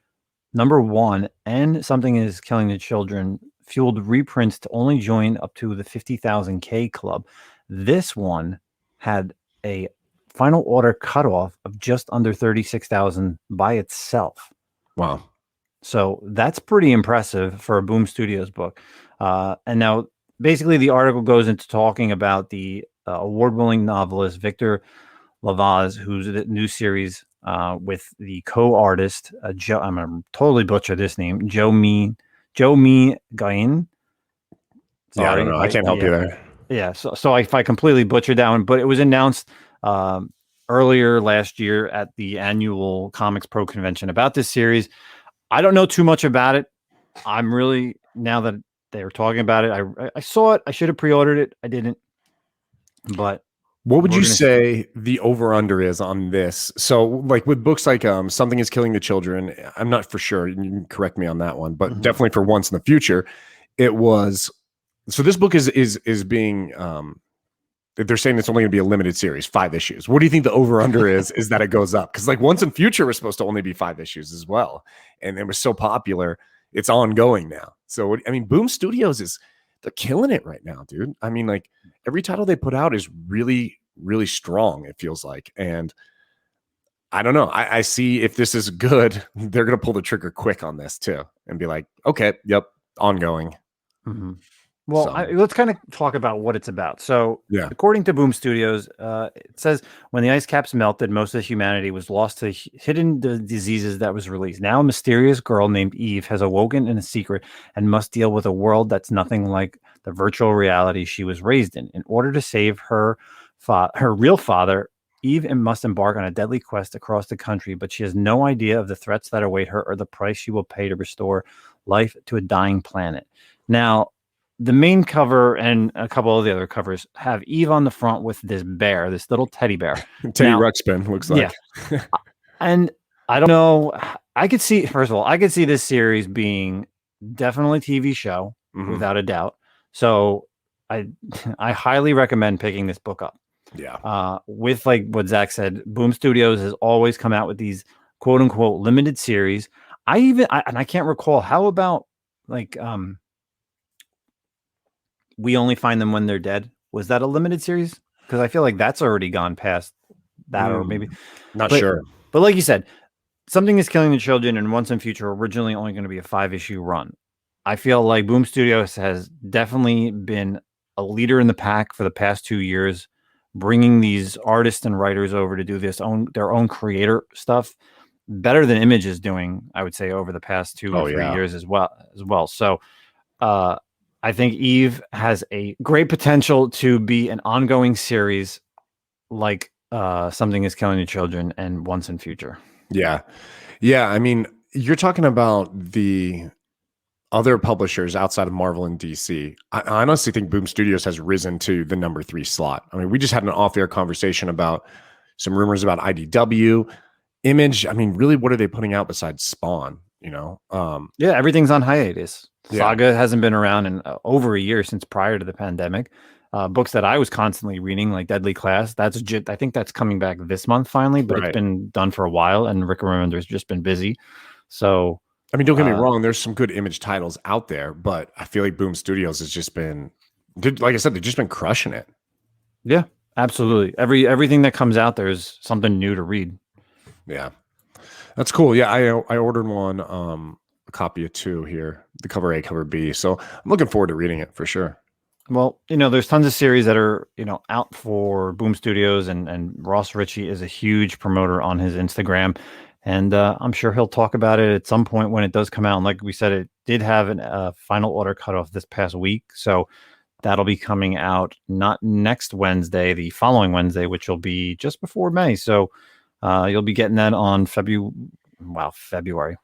#1 and Something Is Killing the Children fueled reprints to only join up to the 50,000K club. This one had a final order cutoff of just under 36,000 by itself. Wow. So that's pretty impressive for a Boom Studios book. And now basically the article goes into talking about the award-winning novelist Victor Lavaz, who's a new series with the co-artist Joe. I'm gonna totally butcher this name. Joe Me Gain. Yeah, I don't know. I can't help you there. Yeah. So if I completely butchered that one, but it was announced earlier last year at the annual Comics Pro convention about this series. I don't know too much about it. I'm really, now that they were talking about it, I saw it. I should have pre-ordered it. I didn't. But what would you say the over-under is on this? So like with books like Something Is Killing the Children, I'm not for sure. You can correct me on that one, but definitely for Once in the Future, it was. So this book is being they're saying it's only going to be a limited series, 5 issues. What do you think the over-under is that it goes up? Because like Once in Future was supposed to only be 5 issues as well. And it was so popular, it's ongoing now. So, I mean, Boom Studios they're killing it right now, dude. I mean, like every title they put out is really, really strong, it feels like. And I don't know. I see if this is good, they're going to pull the trigger quick on this too and be like, okay, yep, ongoing. Well, So let's kind of talk about what it's about. So, yeah, according to Boom Studios, it says when the ice caps melted, most of humanity was lost to hidden diseases that was released. Now, a mysterious girl named Eve has awoken in a secret and must deal with a world that's nothing like the virtual reality she was raised in. In order to save her real father, Eve must embark on a deadly quest across the country, but she has no idea of the threats that await her or the price she will pay to restore life to a dying planet. Now, the main cover and a couple of the other covers have Eve on the front with this bear, this little teddy bear. Teddy Now, Ruxpin looks yeah, like. and I don't know. I could see, first of all, I could see this series being definitely TV show without a doubt. So I I highly recommend picking this book up. Yeah. With like what Zach said, Boom Studios has always come out with these quote unquote limited series. And I can't recall, how about like We Only Find Them When They're Dead? Was that a limited series? Because I feel like that's already gone past that, or maybe Not but, sure. But like you said, Something is Killing the Children and Once and Future originally only going to be a 5-issue run. I feel like Boom Studios has definitely been a leader in the pack for the past 2 years, bringing these artists and writers over to do their own creator stuff better than Image is doing, I would say, over the past 2 or 3 years as well. So, I think Eve has a great potential to be an ongoing series like Something is Killing the Children and Once and Future. Yeah. Yeah. I mean, you're talking about the other publishers outside of Marvel and DC. I honestly think Boom Studios has risen to the number 3 slot. I mean, we just had an off-air conversation about some rumors about IDW. Image, I mean, really, what are they putting out besides Spawn? Yeah, everything's on hiatus. Yeah. Saga hasn't been around in over a year, since prior to the pandemic. Books that I was constantly reading, like Deadly Class, I think that's coming back this month finally, but It's been done for a while, and Rick Remender's just been busy. So, I mean, don't get me wrong, there's some good Image titles out there, but I feel like Boom Studios has just been, like I said, they've just been crushing it. Yeah, absolutely. Everything that comes out, there's something new to read. Yeah, that's cool. Yeah, I ordered one, a copy of 2 here, the cover A, cover B. So I'm looking forward to reading it for sure. Well, there's tons of series that are, out for Boom Studios, and Ross Ritchie is a huge promoter on his Instagram. And I'm sure he'll talk about it at some point when it does come out. And like we said, it did have a final order cutoff this past week. So that'll be coming out not next Wednesday, the following Wednesday, which will be just before May. So you'll be getting that on February,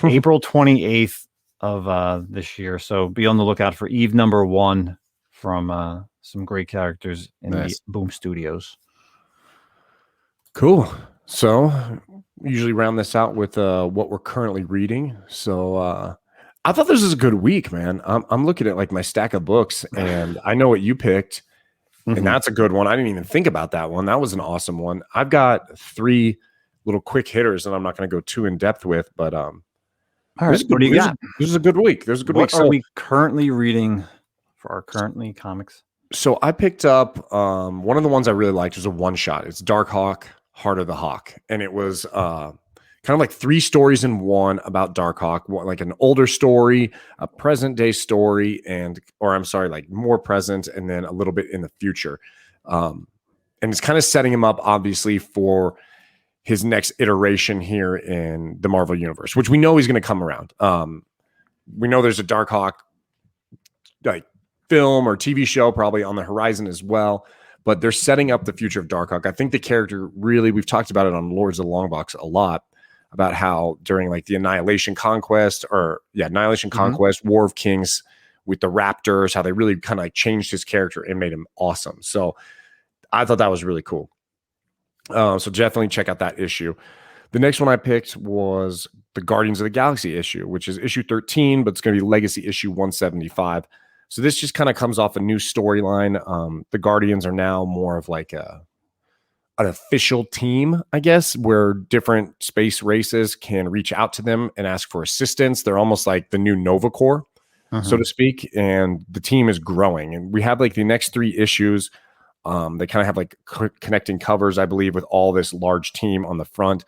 April 28th of this year. So be on the lookout for Eve #1 from some great characters in the Boom Studios. Cool. So we usually round this out with what we're currently reading. So I thought this was a good week, man. I'm looking at like my stack of books, and I know what you picked, and that's a good one. I didn't even think about that one. That was an awesome one. I've got 3 little quick hitters, and I'm not going to go too in depth with, but all right, what do you got? This is a good week. There's a good week. What are we currently reading for our currently comics? So I picked up one of the ones I really liked was a one-shot. It's Dark Hawk, Heart of the Hawk, and it was kind of like 3 stories in one about Dark Hawk, like an older story, a present day story, like more present, and then a little bit in the future. And it's kind of setting him up, obviously, for his next iteration here in the Marvel Universe, which we know he's going to come around. We know there's a Dark Hawk like film or TV show probably on the horizon as well, but they're setting up the future of Dark Hawk. I think the character really, we've talked about it on Lords of the Longbox a lot, about how during like the Annihilation Conquest, War of Kings with the Raptors, how they really kind of like changed his character and made him awesome. So I thought that was really cool. So definitely check out that issue. The next one I picked was the Guardians of the Galaxy issue, which is issue 13, but it's going to be Legacy issue 175. So this just kind of comes off a new storyline. The Guardians are now more of like an official team, I guess, where different space races can reach out to them and ask for assistance. They're almost like the new Nova Corps, so to speak. And the team is growing. And we have like the next 3 issues. They kind of have like connecting covers, I believe, with all this large team on the front.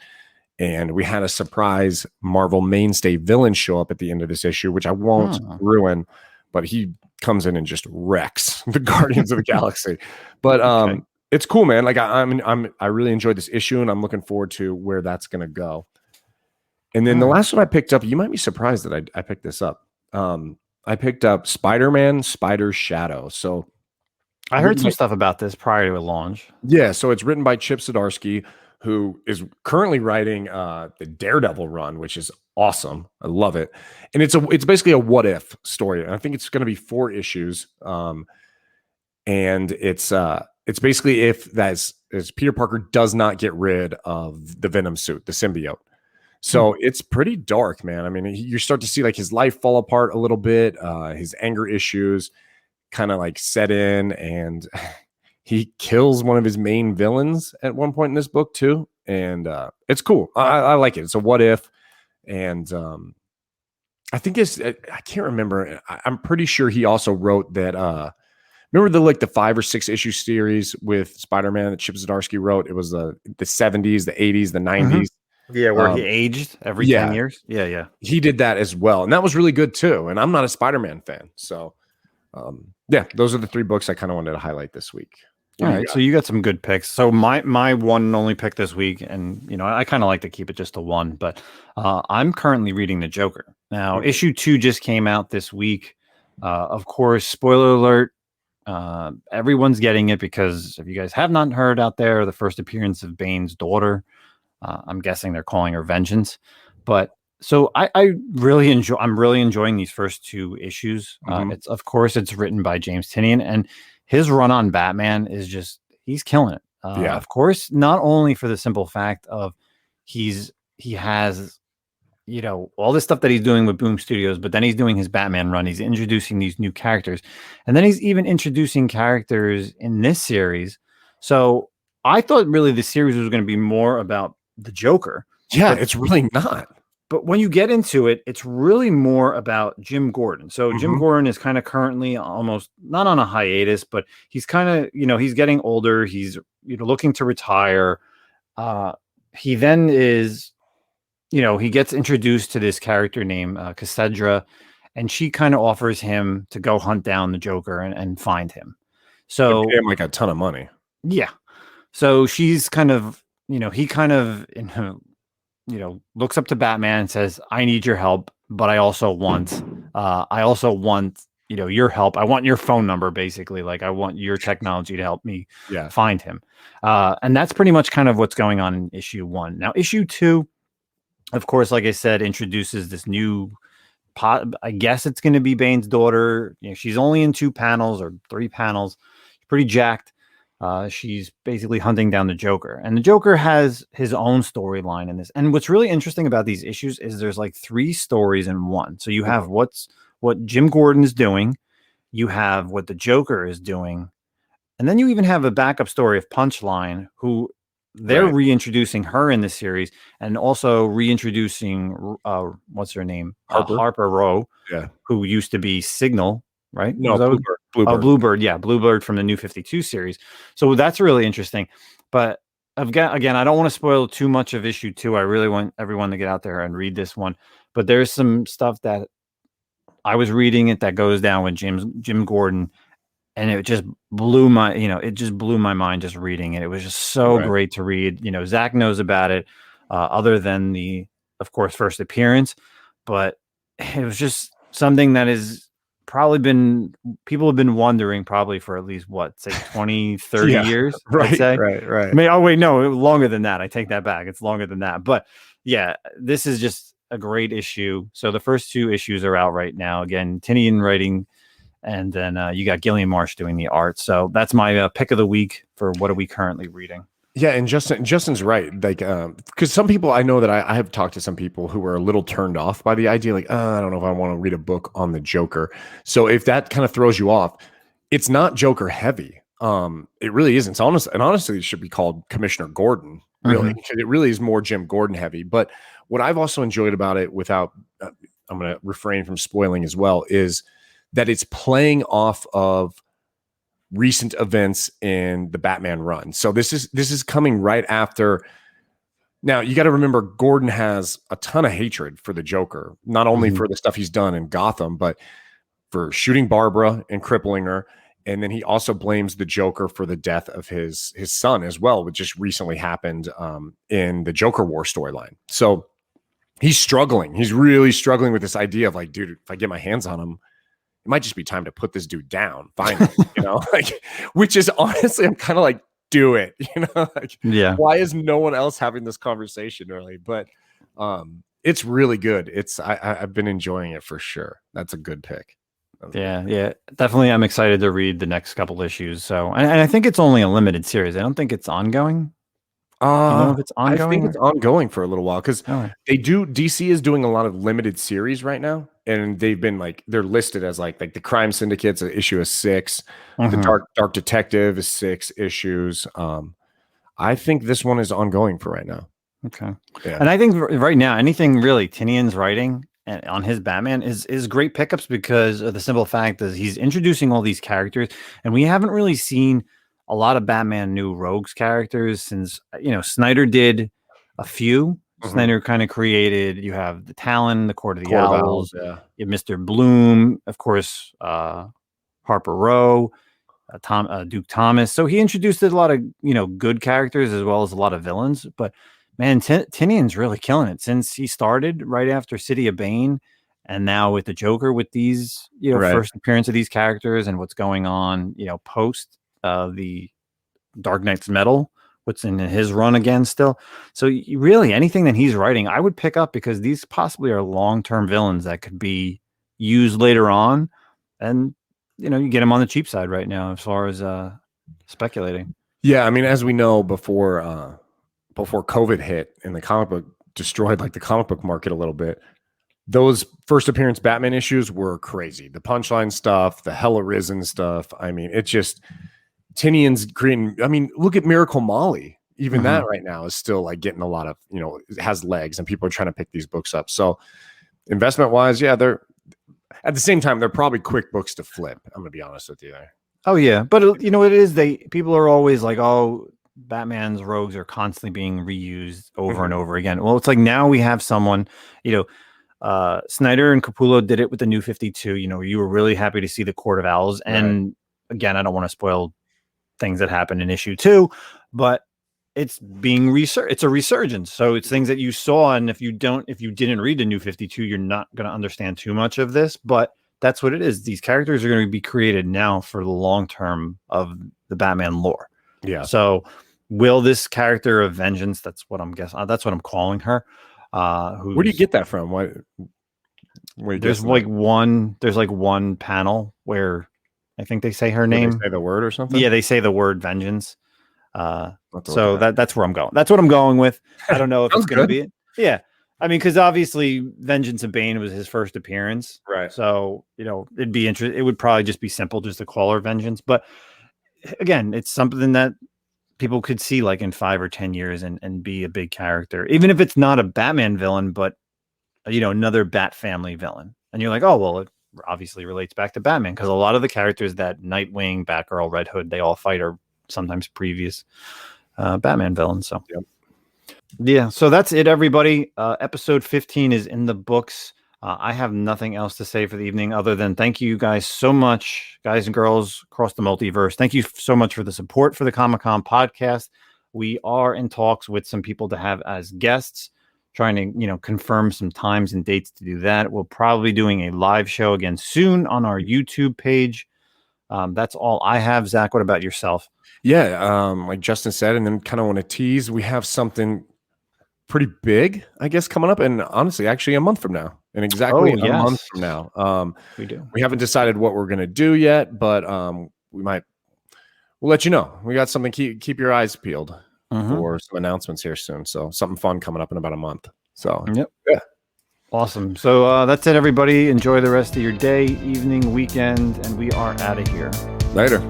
And we had a surprise Marvel mainstay villain show up at the end of this issue, which I won't ruin, but he comes in and just wrecks the Guardians of the Galaxy. But Okay. it's cool, man. Like I really enjoyed this issue, and I'm looking forward to where that's gonna go. And then the last one I picked up, you might be surprised that I picked this up. I picked up Spider-Man Spider's Shadow. So I heard some stuff about this prior to a launch. yeah, so it's written by Chip Zdarsky, who is currently writing the Daredevil run, which is awesome. I love it. And it's basically a what if story. And I think it's going to be 4 issues. And it's basically if as Peter Parker does not get rid of the Venom suit, the symbiote. So it's pretty dark, man. I mean, you start to see like his life fall apart a little bit, his anger issues kind of like set in, and he kills one of his main villains at one point in this book too. And it's cool. I like it. It's a what if, and I think I can't remember. I'm pretty sure he also wrote that. Remember the 5 or 6 issue series with Spider-Man that Chip Zdarsky wrote? It was the 70s, the 80s, the 90s. Yeah, where he aged every 10 years. Yeah. He did that as well. And that was really good too. And I'm not a Spider-Man fan. So yeah, those are the 3 books I kind of wanted to highlight this week. All right, so you got some good picks. So my one and only pick this week, and I kind of like to keep it just to one, but I'm currently reading The Joker. Now, issue 2 just came out this week. Of course, spoiler alert, everyone's getting it because if you guys have not heard out there, the first appearance of Bane's daughter, I'm guessing they're calling her Vengeance. But so I'm really enjoying these first 2 issues. It's written by James Tynion, and his run on Batman is he's killing it. Of course, not only for the simple fact of he has all this stuff that he's doing with Boom Studios, but then he's doing his Batman run. He's introducing these new characters, and then he's even introducing characters in this series. So I thought really the series was going to be more about the Joker. Yeah, it's really not. But when you get into it, it's really more about Jim Gordon. So Jim Gordon is kind of currently almost not on a hiatus, but he's kind of, he's getting older. He's, looking to retire. He then is, he gets introduced to this character named Cassandra, and she kind of offers him to go hunt down the Joker and find him. So pay him like a ton of money. Yeah. So she's kind of, he kind of, looks up to Batman and says, I need your help, but I also want, your help. I want your phone number, basically. Like, I want your technology to help me find him. And that's pretty much kind of what's going on in issue 1. Now, issue 2, of course, like I said, introduces this new I guess it's going to be Bane's daughter. She's only in 2 panels or 3 panels. She's pretty jacked. She's basically hunting down the Joker, and the Joker has his own storyline in this. And what's really interesting about these issues is there's like 3 stories in one. So you have what Jim Gordon is doing, you have what the Joker is doing, and then you even have a backup story of Punchline, who they're reintroducing her in the series, and also reintroducing what's her name, Harper Row, who used to be Signal. Right? No, Bluebird. Oh, Bluebird. Yeah, Bluebird from the New 52 series. So that's really interesting. But again, I don't want to spoil too much of issue 2. I really want everyone to get out there and read this one. But there's some stuff that I was reading that goes down with Jim Gordon, and it just blew my mind just reading it. It was just so great to read. Zach knows about it, other than the, of course, first appearance, but it was just something that is people have been wondering probably for at least 20, 30 years. Right. I'd say. Right. I mean, oh wait, no, longer than that. I take that back. It's longer than that. But yeah, this is just a great issue. So the first 2 issues are out right now. Again, Tynion writing, and then you got Gillian Marsh doing the art. So that's my pick of the week for what are we currently reading. Yeah, and Justin's right. Like, because some people, I know that I have talked to some people who were a little turned off by the idea, like, I don't know if I want to read a book on the Joker. So if that kind of throws you off, it's not Joker heavy. It really isn't. And honestly, it should be called Commissioner Gordon, really, because it really is more Jim Gordon heavy. But what I've also enjoyed about it, without, I'm going to refrain from spoiling as well, is that it's playing off of recent events in the Batman run. So this is coming right after. Now you got to remember, Gordon has a ton of hatred for the Joker, not only for the stuff he's done in Gotham, but for shooting Barbara and crippling her. And then he also blames the Joker for the death of his son as well, which just recently happened in the Joker War storyline. So he's struggling. He's really struggling with this idea of like, dude, if I get my hands on him, it might just be time to put this dude down finally, like, which is honestly, I'm kind of like, do it, like, yeah. Why is no one else having this conversation really? But it's really good. I've been enjoying it for sure. That's a good pick. Yeah, definitely. I'm excited to read the next couple issues. So, and I think it's only a limited series. I don't think it's ongoing. You know if it's ongoing? I think it's ongoing for a little while because DC is doing a lot of limited series right now, and they've been like they're listed as like the Crime Syndicate's an issue of 6, the Dark Detective is 6 issues. I think this one is ongoing for right now. Okay, yeah. And I think right now anything really Tinian's writing and on his Batman is great pickups because of the simple fact that he's introducing all these characters, and we haven't really seen a lot of Batman new rogues characters since Snyder did a few. Snyder kind of created. You have the Talon, the Court of the Owls, you have Mr. Bloom, of course, Harper Row, Duke Thomas. So he introduced a lot of good characters as well as a lot of villains, but. Man, Tinian's really killing it since he started right after City of Bane, and now with the Joker, with these first appearance of these characters and what's going on, post the Dark Knight's Metal, what's in his run again still. So really, anything that he's writing, I would pick up because these possibly are long-term villains that could be used later on, and you get them on the cheap side right now as far as speculating. Yeah, I mean, as we know before COVID hit and the comic book destroyed the comic book market a little bit, those first appearance Batman issues were crazy. The Punchline stuff, the Hell Arisen stuff. I mean, it's just Tinian's creating. I mean, look at Miracle Molly. Even that right now is still getting a lot of, it has legs and people are trying to pick these books up. So investment wise, yeah, they're at the same time, they're probably quick books to flip. I'm going to be honest with you there. Oh yeah. But it is, people are always like, oh, Batman's rogues are constantly being reused over and over again. Well, it's like now we have someone, Snyder and Capullo did it with the New 52. You were really happy to see the Court of Owls. And again, I don't want to spoil things that happened in issue 2, but it's being it's a resurgence. So it's things that you saw. And if you didn't read the New 52, you're not going to understand too much of this, but that's what it is. These characters are going to be created now for the long term of the Batman lore. Yeah. So will this character of Vengeance, that's what I'm guessing, that's what I'm calling her. Where do you get that from? There's one panel where I think they say her name. They say the word or something? Yeah, they say the word Vengeance. So that's where I'm going. That's what I'm going with. I don't know if it's going to be it. Yeah. I mean, because obviously Vengeance of Bane was his first appearance. Right. So, it'd be interesting. It would probably just be simple just to call her Vengeance. But again, it's something that people could see in 5 or 10 years and be a big character, even if it's not a Batman villain, but another Bat family villain. And you're like, oh, well, it obviously relates back to Batman because a lot of the characters that Nightwing, Batgirl, Red Hood, they all fight are sometimes previous Batman villains. So, yeah, so that's it, everybody. Episode 15 is in the books. I have nothing else to say for the evening other than thank you guys so much, guys and girls across the multiverse. Thank you so much for the support for the Comic-Con podcast. We are in talks with some people to have as guests, trying to, confirm some times and dates to do that. We'll probably be doing a live show again soon on our YouTube page. That's all I have. Zach, what about yourself? Yeah, like Justin said, and then kind of want to tease, we have something pretty big, I guess, coming up, and honestly, actually a month from now. And exactly a month from now. We haven't decided what we're going to do yet, but we'll let you know. We got something. Keep your eyes peeled for some announcements here soon. So something fun coming up in about a month. So yeah. Awesome. So that's it, everybody. Enjoy the rest of your day, evening, weekend, and we are out of here. Later.